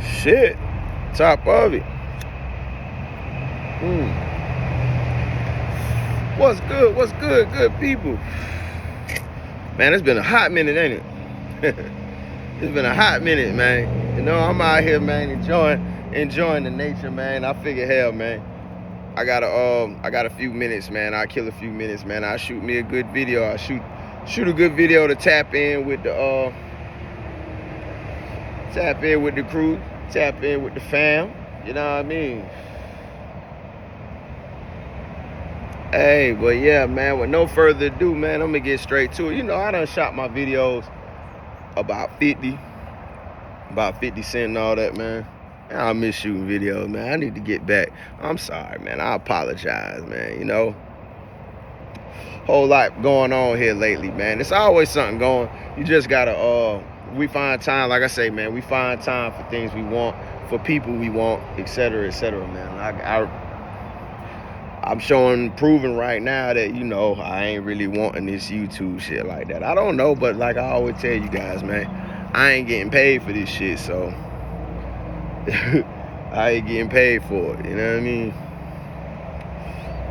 Shit. Top of it. What's good? What's good? Good people. Man, it's been a hot minute, ain't it? It's been a hot minute, man. You know, I'm out here, man, enjoying the nature, man. I figure, hell, man, I got a few minutes, man. I'll kill a few minutes, man. I'll shoot me a good video. I'll shoot a good video to tap in with the crew, tap in with the fam. You know what I mean? Hey, but yeah, man, with no further ado, man, I'm gonna get straight to it. You know, I done shot my videos about 50 Cent and all that, man. I miss shooting videos, man. I need to get back. I'm sorry, man. I apologize, man. You know, whole lot going on here lately, man. It's always something going. You just gotta, we find time, like I say, man, we find time for things we want, for people we want, etc., man. I'm proving right now that, you know, I ain't really wanting this YouTube shit like that. I don't know, but like I always tell you guys, man, I ain't getting paid for this shit, so I ain't getting paid for it, you know what I mean?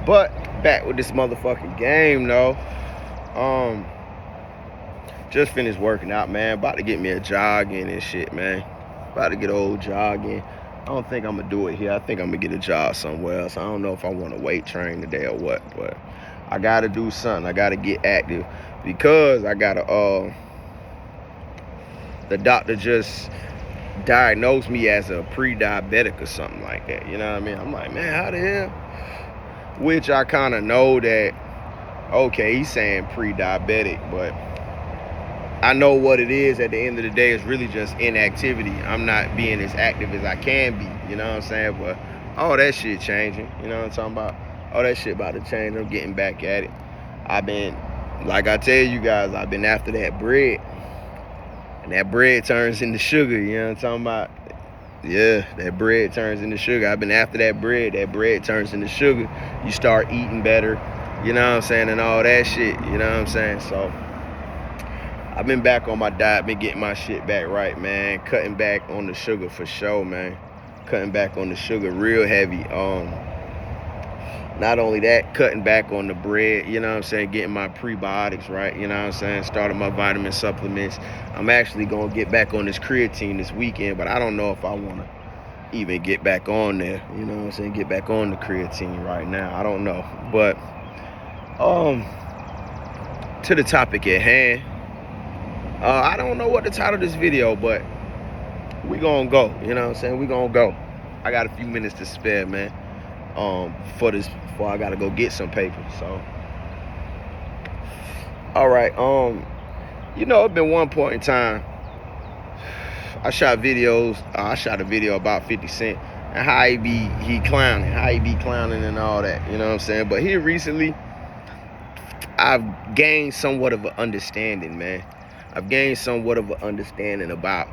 But back with this motherfucking game, though. Just finished working out, man. About to get me a jog in and shit, man. About to get an old jog in. I don't think I'm gonna do it here. I think I'm gonna get a job somewhere else. I don't know if I want to weight train today or what, but I gotta do something. I gotta get active because I gotta. The doctor just diagnosed me as a pre-diabetic or something like that. You know what I mean? I'm like, man, how the hell? Which I kind of know that. Okay, he's saying pre-diabetic, but I know what it is at the end of the day. It's really just inactivity. I'm not being as active as I can be, you know what I'm saying? But all that shit changing, you know what I'm talking about? All that shit about to change. I'm getting back at it. I've been, like I tell you guys, I've been after that bread. And that bread turns into sugar, you know what I'm talking about? Yeah, that bread turns into sugar. I've been after that bread. That bread turns into sugar. You start eating better, you know what I'm saying? And all that shit, you know what I'm saying? So I've been back on my diet, been getting my shit back right, man. Cutting back on the sugar for sure, man. Cutting back on the sugar real heavy. Not only that, cutting back on the bread, you know what I'm saying? Getting my prebiotics right, you know what I'm saying? Starting my vitamin supplements. I'm actually going to get back on this creatine this weekend, but I don't know if I want to even get back on there, you know what I'm saying? Get back on the creatine right now. I don't know. But to the topic at hand. I don't know what to title this video, but we gonna go, you know what I'm saying? We gonna go. I got a few minutes to spare, man, before I gotta go get some paper, so. All right, you know, it's been one point in time, I shot a video about 50 Cent and how he be clowning and all that, you know what I'm saying? But here recently, I've gained somewhat of an understanding, man. I've gained somewhat of an understanding about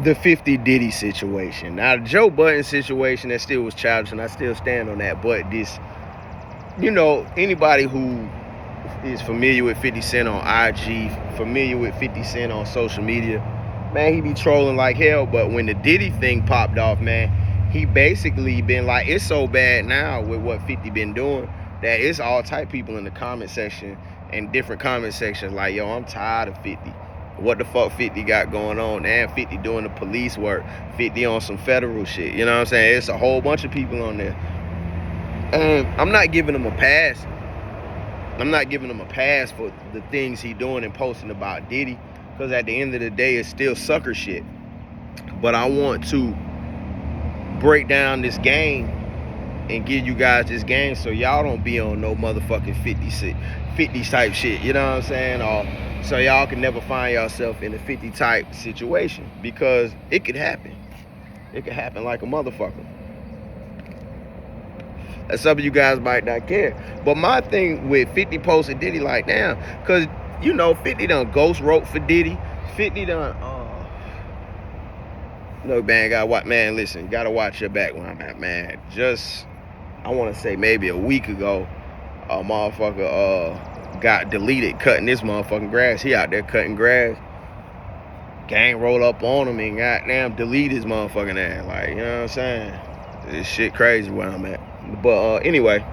the 50 Diddy situation. Now, the Joe Budden situation, that still was childish, and I still stand on that. But this, you know, anybody who is familiar with 50 Cent on IG, familiar with 50 Cent on social media, man, he be trolling like hell. But when the Diddy thing popped off, man, he basically been like, it's so bad now with what 50 been doing that it's all type people in the comment section and different comment sections like, yo, I'm tired of 50. What the fuck 50 got going on? And 50 doing the police work. 50 on some federal shit. You know what I'm saying? It's a whole bunch of people on there. And I'm not giving him a pass. I'm not giving him a pass for the things he doing and posting about Diddy. Because at the end of the day, it's still sucker shit. But I want to break down this game and give you guys this game so y'all don't be on no motherfucking 50 type shit, you know what I'm saying? Or so y'all can never find yourself in a 50 type situation, because it could happen. It could happen like a motherfucker. And some of you guys might not care. But my thing with 50 posting Diddy like now, because, you know, 50 done ghost wrote for Diddy. 50 done, look, man, listen, you gotta watch your back when I'm at, man. Just, I want to say maybe a week ago, a motherfucker got deleted cutting this motherfucking grass. He out there cutting grass. gang roll up on him and goddamn delete his motherfucking ass. Like, you know what I'm saying? This shit crazy where I'm at. But anyway,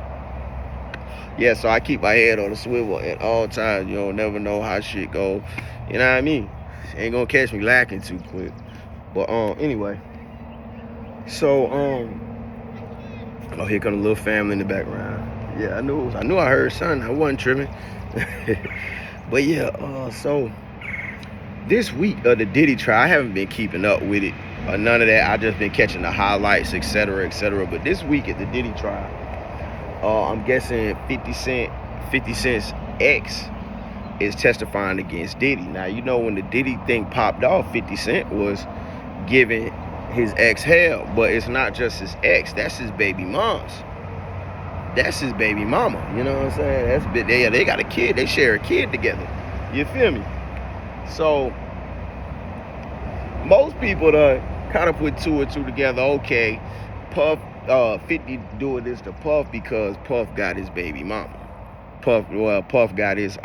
yeah, so I keep my head on the swivel at all times. You don't never know how shit go. You know what I mean? Ain't gonna catch me lacking too quick. But anyway. So oh, here come the little family in the background. Yeah, I knew I heard something. I wasn't tripping. But yeah, so this week of the Diddy trial, I haven't been keeping up with it or none of that. I just been catching the highlights, etc., etc. But this week at the Diddy trial, I'm guessing 50 Cent's ex is testifying against Diddy. Now, you know, when the Diddy thing popped off, 50 Cent was giving his ex hell, but it's not just his ex, that's his baby mom's. That's his baby mama, you know what I'm saying? That's bit. They got a kid, they share a kid together. You feel me? So most people kind of put two and two together. Okay, Puff, 50 doing this to Puff because Puff got his baby mama. Puff got his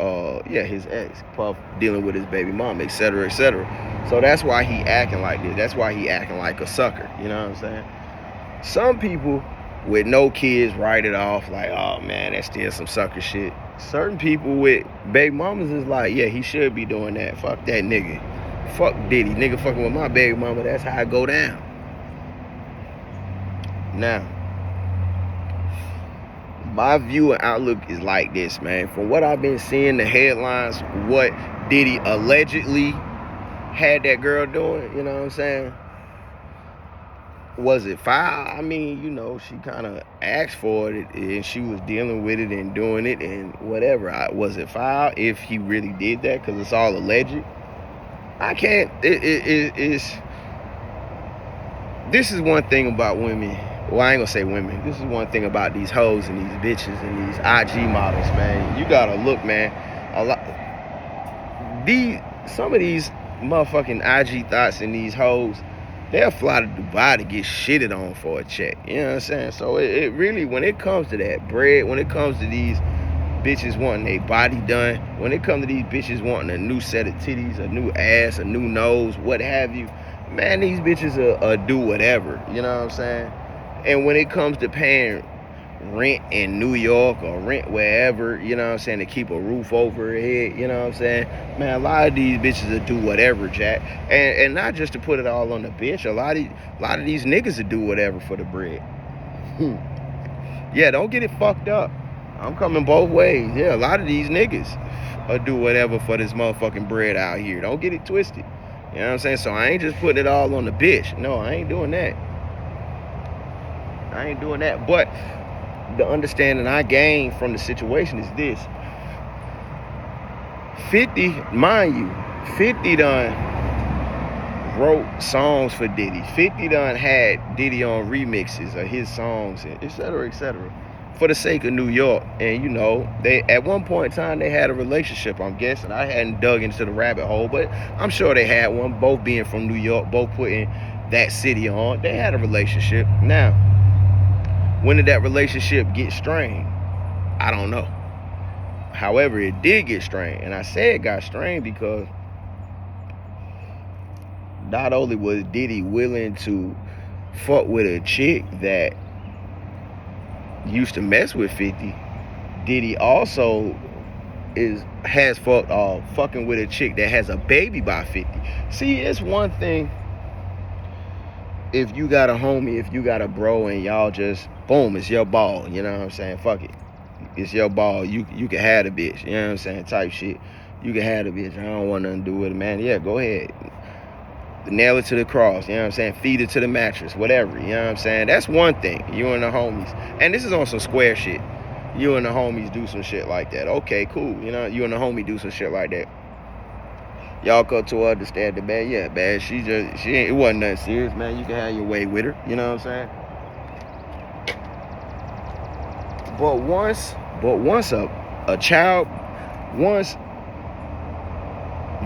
his ex. Puff dealing with his baby mama, etc., etc. So that's why he acting like this. That's why he acting like a sucker. You know what I'm saying? Some people with no kids write it off like, oh man, that's still some sucker shit. Certain people with baby mamas is like, yeah, he should be doing that. Fuck that nigga. Fuck Diddy. Nigga fucking with my baby mama. That's how I go down. Now, my view and outlook is like this, man. From what I've been seeing, the headlines, what Diddy allegedly had that girl doing, you know what I'm saying? Was it foul? I mean, you know, she kind of asked for it and she was dealing with it and doing it and whatever. Was it foul if he really did that? Because it's all alleged. I can't. This is one thing about women. Well, I ain't gonna say women. This is one thing about these hoes and these bitches and these IG models, man. You gotta look, man. Some of these motherfucking IG thoughts and these hoes, they'll fly to Dubai to get shitted on for a check. You know what I'm saying? So it really, when it comes to that bread, when it comes to these bitches wanting their body done, when it comes to these bitches wanting a new set of titties, a new ass, a new nose, what have you, man, these bitches will do whatever. You know what I'm saying? And when it comes to paying rent in New York or rent wherever, you know what I'm saying, to keep a roof over her head, you know what I'm saying, man, a lot of these bitches will do whatever, Jack. And not just to put it all on the bitch, a lot of these niggas will do whatever for the bread. Yeah, don't get it fucked up. I'm coming both ways. Yeah, a lot of these niggas will do whatever for this motherfucking bread out here. Don't get it twisted. You know what I'm saying? So I ain't just putting it all on the bitch. No, I ain't doing that. I ain't doing that. But the understanding I gained from the situation is this. 50, mind you, 50 done wrote songs for Diddy. 50 done had Diddy on remixes of his songs, etc., etc., for the sake of New York. And you know, they at one point in time they had a relationship, I'm guessing. I hadn't dug into the rabbit hole, but I'm sure they had one, both being from New York, both putting that city on. They had a relationship. Now, when did that relationship get strained? I don't know. However, it did get strained. And I say it got strained because not only was Diddy willing to fuck with a chick that used to mess with 50, Diddy also has fucking with a chick that has a baby by 50. See, it's one thing if you got a homie, if you got a bro, and y'all just, boom, it's your ball, you know what I'm saying? Fuck it. It's your ball. You can have the bitch, you know what I'm saying? Type shit. You can have the bitch. I don't want nothing to do with it, man. Yeah, go ahead. Nail it to the cross, you know what I'm saying? Feed it to the mattress, whatever, you know what I'm saying? That's one thing, you and the homies. And this is on some square shit. You and the homies do some shit like that. Okay, cool. You know, you and the homie do some shit like that. Y'all come to her understand that, man, yeah, man, it wasn't nothing serious, man. You can have your way with her, you know what I'm saying? But once a child, once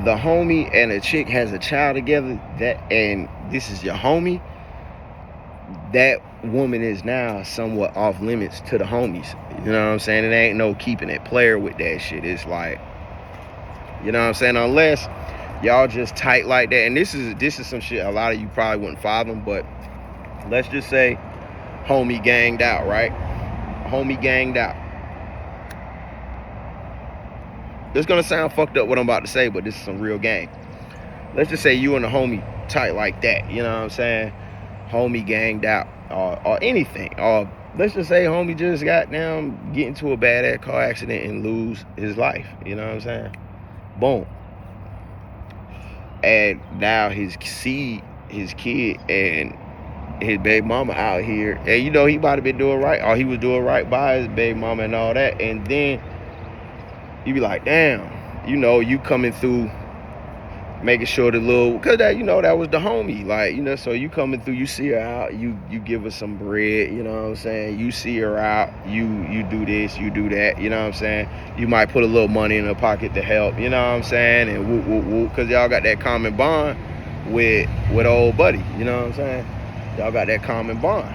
the homie and a chick has a child together, and this is your homie, that woman is now somewhat off limits to the homies. You know what I'm saying? It ain't no keeping it player with that shit. It's like, you know what I'm saying? Unless y'all just tight like that. And this is some shit a lot of you probably wouldn't fathom, but let's just say homie ganged out, right? Homie ganged out. This is gonna sound fucked up what I'm about to say, but this is some real game. Let's just say you and the homie tight like that, you know what I'm saying? Homie ganged out, or anything. Or let's just say homie just got down, get into a bad car accident and lose his life, you know what I'm saying? Boom. And now his kid and his baby mama out here, and you know he might have been doing right, or he was doing right by his baby mama and all that, and then you be like, damn, you know, you coming through, making sure the little, cause that, you know, that was the homie, like, you know, so you coming through, you see her out, you give her some bread, you know what I'm saying, you see her out, you do this, you do that, you know what I'm saying, you might put a little money in her pocket to help, you know what I'm saying, and whoop, whoop, whoop, cause y'all got that common bond with old buddy, you know what I'm saying, y'all got that common bond.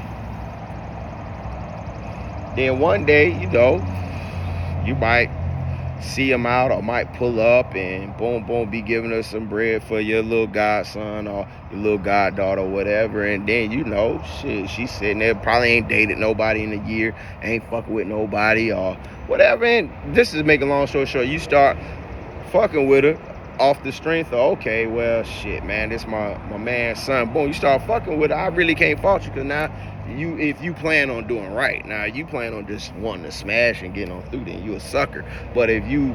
Then one day, you know, you might see him out, or might pull up and boom, boom, be giving us some bread for your little godson or your little goddaughter or whatever. And then, you know, shit, she's sitting there, probably ain't dated nobody in a year, ain't fucking with nobody or whatever. And this is making a long story short, you start fucking with her off the strength of, okay, well, shit, man, this my man's son. Boom, you start fucking with her. I really can't fault you, because now if you plan on doing right, now you plan on just wanting to smash and getting on through, then you a sucker. But if you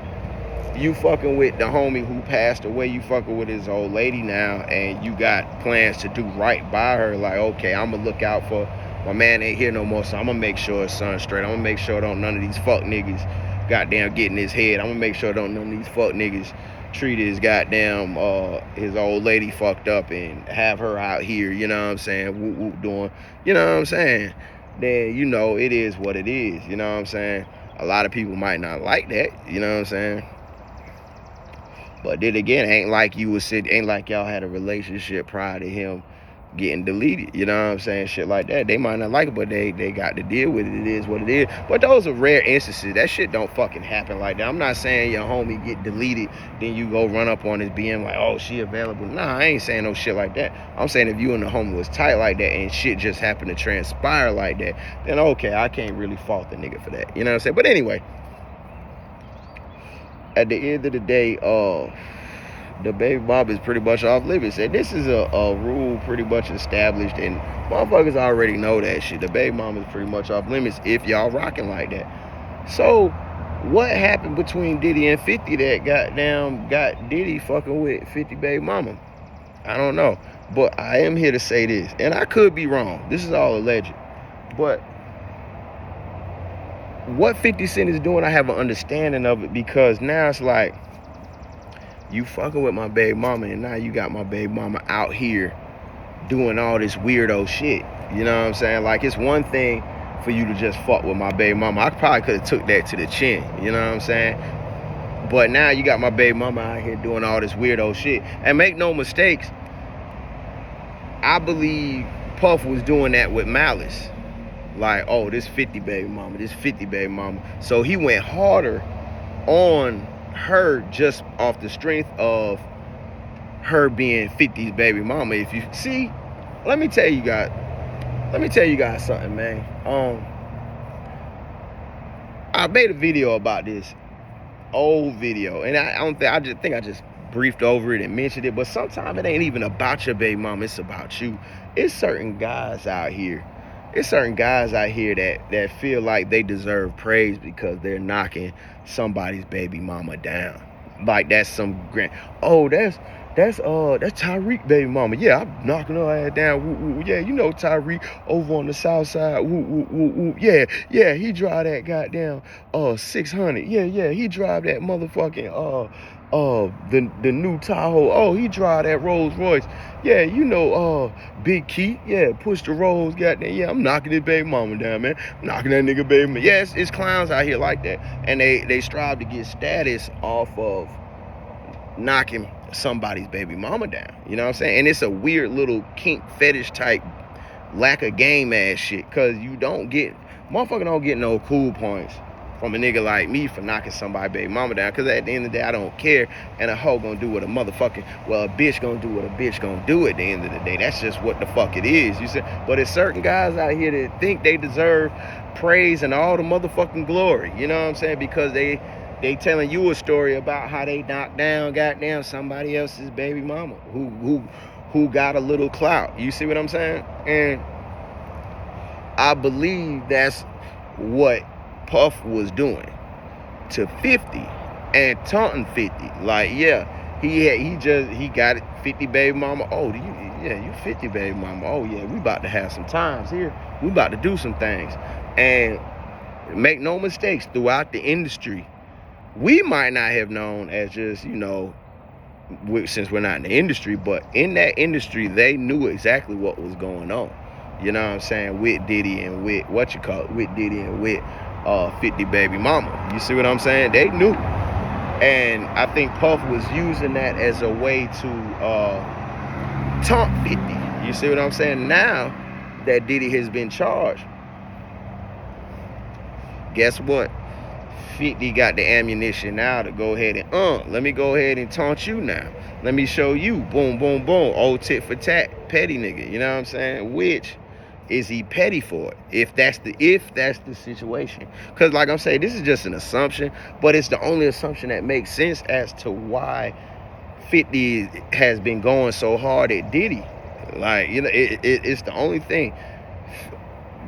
fucking with the homie who passed away, you fucking with his old lady now, and you got plans to do right by her, like, okay, I'm gonna look out for my man, ain't here no more, so I'm gonna make sure his son's straight. I'm gonna make sure don't none of these fuck niggas goddamn get in his head. I'm gonna make sure don't none of these fuck niggas treat his goddamn his old lady fucked up and have her out here, you know what I'm saying, whoop whoop doing, you know what I'm saying, then, you know, it is what it is, you know what I'm saying. A lot of people might not like that, you know what I'm saying, but then again, ain't like y'all had a relationship prior to him getting deleted, you know what I'm saying, shit like that. They might not like it, but they got to deal with it. It is what it is. But those are rare instances. That shit don't fucking happen like that. I'm not saying your homie get deleted, then you go run up on his BM like, oh, she available. Nah, I ain't saying no shit like that. I'm saying if you and the homie was tight like that and shit just happened to transpire like that, then okay, I can't really fault the nigga for that, you know what I'm saying. But anyway, at the end of the day, the baby mama is pretty much off limits. And this is a rule pretty much established, and motherfuckers already know that shit. The baby mama is pretty much off limits if y'all rocking like that. So what happened between Diddy and 50 that got Diddy fucking with 50 baby mama? I don't know. But I am here to say this, and I could be wrong. This is all alleged. But what 50 Cent is doing, I have an understanding of it, because now it's like, you fucking with my baby mama, and now you got my baby mama out here doing all this weirdo shit. You know what I'm saying? Like, it's one thing for you to just fuck with my baby mama. I probably could have took that to the chin. You know what I'm saying? But now you got my baby mama out here doing all this weirdo shit. And make no mistakes, I believe Puff was doing that with malice. Like, oh, this 50 baby mama, this 50 baby mama. So he went harder on her just off the strength of her being 50's baby mama. If you see, let me tell you guys something, man. I made a video about this old video, and I just briefed over it and mentioned it, but sometimes it ain't even about your baby mama, it's about you. It's certain guys out here that feel like they deserve praise because they're knocking somebody's baby mama down. Like that's some grand, oh, that's Tyreek baby mama. Yeah, I'm knocking her ass down. Woo, woo. Yeah, you know Tyreek over on the south side. Woo, woo, woo, woo. Yeah, he drive that goddamn 600. Yeah, he drive that motherfucking the new Tahoe. Oh, he drive that Rolls Royce. Yeah, you know Big Keith. Yeah, push the rolls, goddamn. Yeah, I'm knocking his baby mama down, man. I'm knocking that nigga baby mama. Yeah, it's clowns out here like that, and they strive to get status off of knocking somebody's baby mama down. You know what I'm saying? And it's a weird little kink fetish type lack of game ass shit, cause motherfucker don't get no cool points from a nigga like me for knocking somebody baby mama down. Because at the end of the day, I don't care. And a hoe gonna do what a bitch gonna do what a bitch gonna do at the end of the day. That's just what the fuck it is. You see? But there's certain guys out here that think they deserve praise and all the motherfucking glory. You know what I'm saying? Because they telling you a story about how they knocked down goddamn somebody else's baby mama who got a little clout. You see what I'm saying? And I believe that's what Puff was doing to 50 and taunting 50. Like, yeah, he got it. 50 baby mama. Oh, you 50 baby mama. Oh yeah, we about to have some times here. We about to do some things. And make no mistakes, throughout the industry, we might not have known as just, you know, since we're not in the industry, but in that industry, they knew exactly what was going on. You know what I'm saying? With Diddy and with with Diddy and with 50 baby mama. You see what I'm saying? They knew. And I think Puff was using that as a way to taunt 50. You see what I'm saying? Now that Diddy has been charged, guess what? 50 got the ammunition now to go ahead and let me go ahead and taunt you now. Let me show you. Boom, boom, boom. Old tit for tat, petty nigga. You know what I'm saying? Which is he petty for it? If that's the situation. Because like I'm saying, this is just an assumption, but it's the only assumption that makes sense as to why 50 has been going so hard at Diddy. Like, you know, it's the only thing.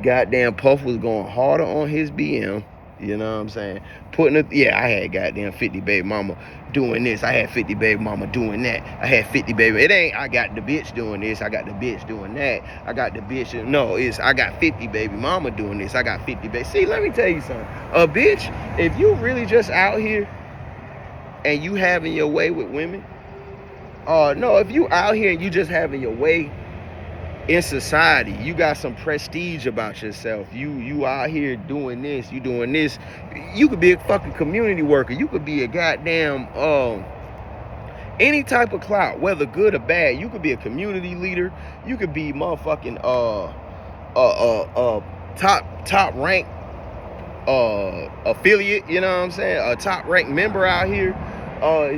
Goddamn, Puff was going harder on his BM. You know what I'm saying? I had goddamn 50 baby mama doing this. I had 50 baby mama doing that. I had 50 baby. It ain't I got the bitch doing this. I got the bitch doing that. I got the bitch. No, it's I got 50 baby mama doing this. I got 50 baby. See, let me tell you something. A bitch, if you really just out here and you having your way with women, no, if you out here and you just having your way in society, you got some prestige about yourself. You out here doing this, you doing this. You could be a fucking community worker. You could be a goddamn any type of clout, whether good or bad. You could be a community leader. You could be motherfucking top rank affiliate. You know what I'm saying? A top ranked member out here.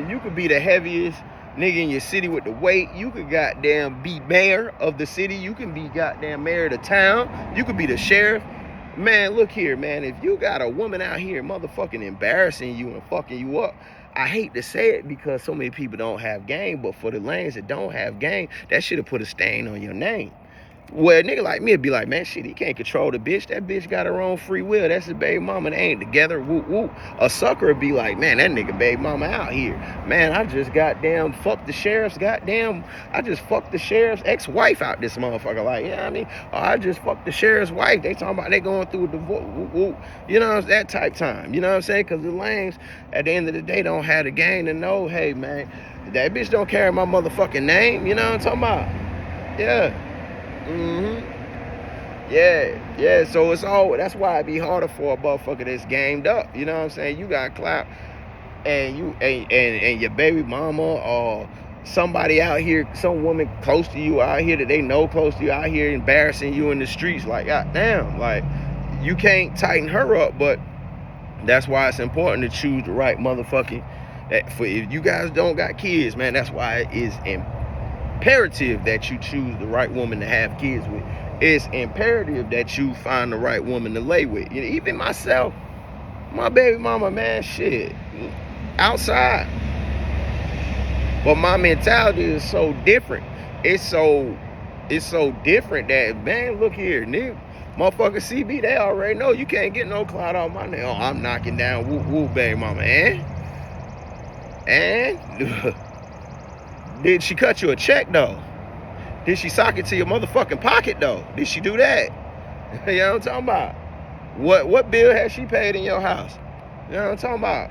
You could be the heaviest nigga in your city with the weight. You could goddamn be mayor of the city. You can be goddamn mayor of the town. You could be the sheriff. Man, look here, man. If you got a woman out here motherfucking embarrassing you and fucking you up, I hate to say it because so many people don't have game, but for the lanes that don't have game, that should have put a stain on your name. Well, a nigga like me would be like, man, shit, he can't control the bitch. That bitch got her own free will. That's his baby mama. They ain't together. Whoop, whoop. A sucker would be like, man, that nigga baby mama out here. Man, I just goddamn fucked the sheriff's ex-wife out this motherfucker. Like, yeah, I mean, I just fucked the sheriff's wife. They talking about they going through a divorce. Whoop, whoop. You know, it's that type time. You know what I'm saying? Because the lanes, at the end of the day, don't have the game to know, hey, man, that bitch don't carry my motherfucking name. You know what I'm talking about? Yeah. Yeah, so that's why it be harder for a motherfucker that's gamed up. You know what I'm saying? You got clout and your baby mama or somebody out here, some woman close to you out here that they know close to you out here embarrassing you in the streets. Like, goddamn, like you can't tighten her up, but that's why it's important to choose the right motherfucking if you guys don't got kids, man, that's why it is imperative that you choose the right woman to have kids with. It's imperative that you find the right woman to lay with. You know, even myself, my baby mama, man, shit, outside. But my mentality is so different. It's so different that, man, look here, nigga, motherfucker CB, they already know you can't get no clout on my name. Oh, I'm knocking down whoop whoop baby mama, and did she cut you a check though? Did she sock it to your motherfucking pocket though? Did she do that? You know what I'm talking about? What bill has she paid in your house? You know what I'm talking about?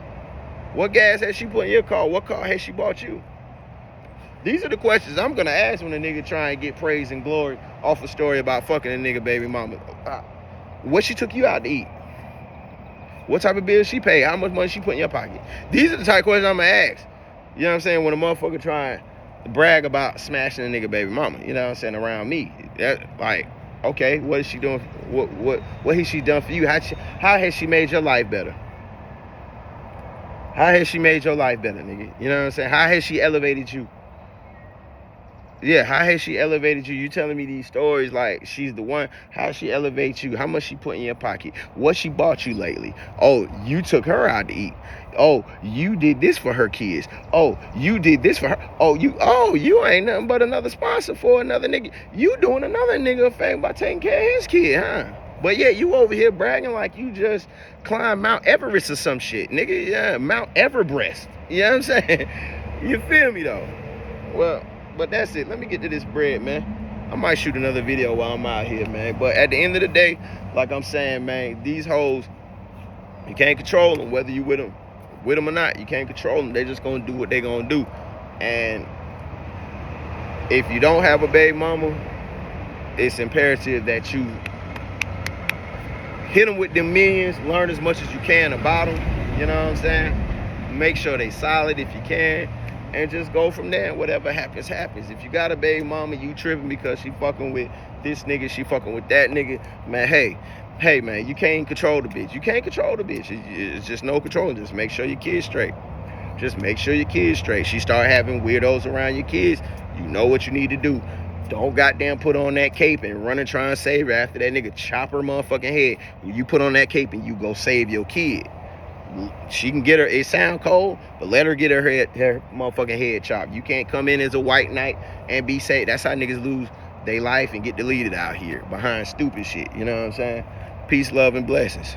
What gas has she put in your car? What car has she bought you? These are the questions I'm gonna ask when a nigga try and get praise and glory off a story about fucking a nigga baby mama. What she took you out to eat? What type of bill she paid? How much money she put in your pocket? These are the type of questions I'm gonna ask. You know what I'm saying? When a motherfucker try brag about smashing a nigga baby mama, you know what I'm saying, around me. That, like, okay, what is she doing? What has she done for you? How has she made your life better? How has she made your life better, nigga? You know what I'm saying? How has she elevated you? Yeah, how has she elevated you? You telling me these stories like she's the one. How she elevate you? How much she put in your pocket? What she bought you lately? Oh, you took her out to eat. Oh, you did this for her kids. Oh, you did this for her. Oh, you ain't nothing but another sponsor for another nigga. You doing another nigga a favor by taking care of his kid, huh? But yeah, you over here bragging like you just climbed Mount Everest or some shit, nigga. Yeah, Mount Everbreast. You know what I'm saying? You feel me though? Well, but that's it. Let me get to this bread, man. I might shoot another video while I'm out here, man. But at the end of the day, like I'm saying, man, these hoes, you can't control them, whether you with them or not. You can't control them. They're just gonna do what they're gonna do. And if you don't have a baby mama, it's imperative that you hit them with them millions, learn as much as you can about them. You know what I'm saying? Make sure they solid if you can. And just go from there. Whatever happens, happens. If you got a baby mama, you tripping because she fucking with this nigga, she fucking with that nigga, man, hey, man, you can't control the bitch. You can't control the bitch. It's just no control. Just make sure your kid's straight. Just make sure your kid's straight. She start having weirdos around your kids, you know what you need to do. Don't goddamn put on that cape and run and try and save her after that nigga chop her motherfucking head. You put on that cape and you go save your kid. She can get her, it sound cold, but let her get her motherfucking head chopped. You can't come in as a white knight and be safe. That's how niggas lose their life and get deleted out here behind stupid shit. You know what I'm saying? Peace, love, and blessings.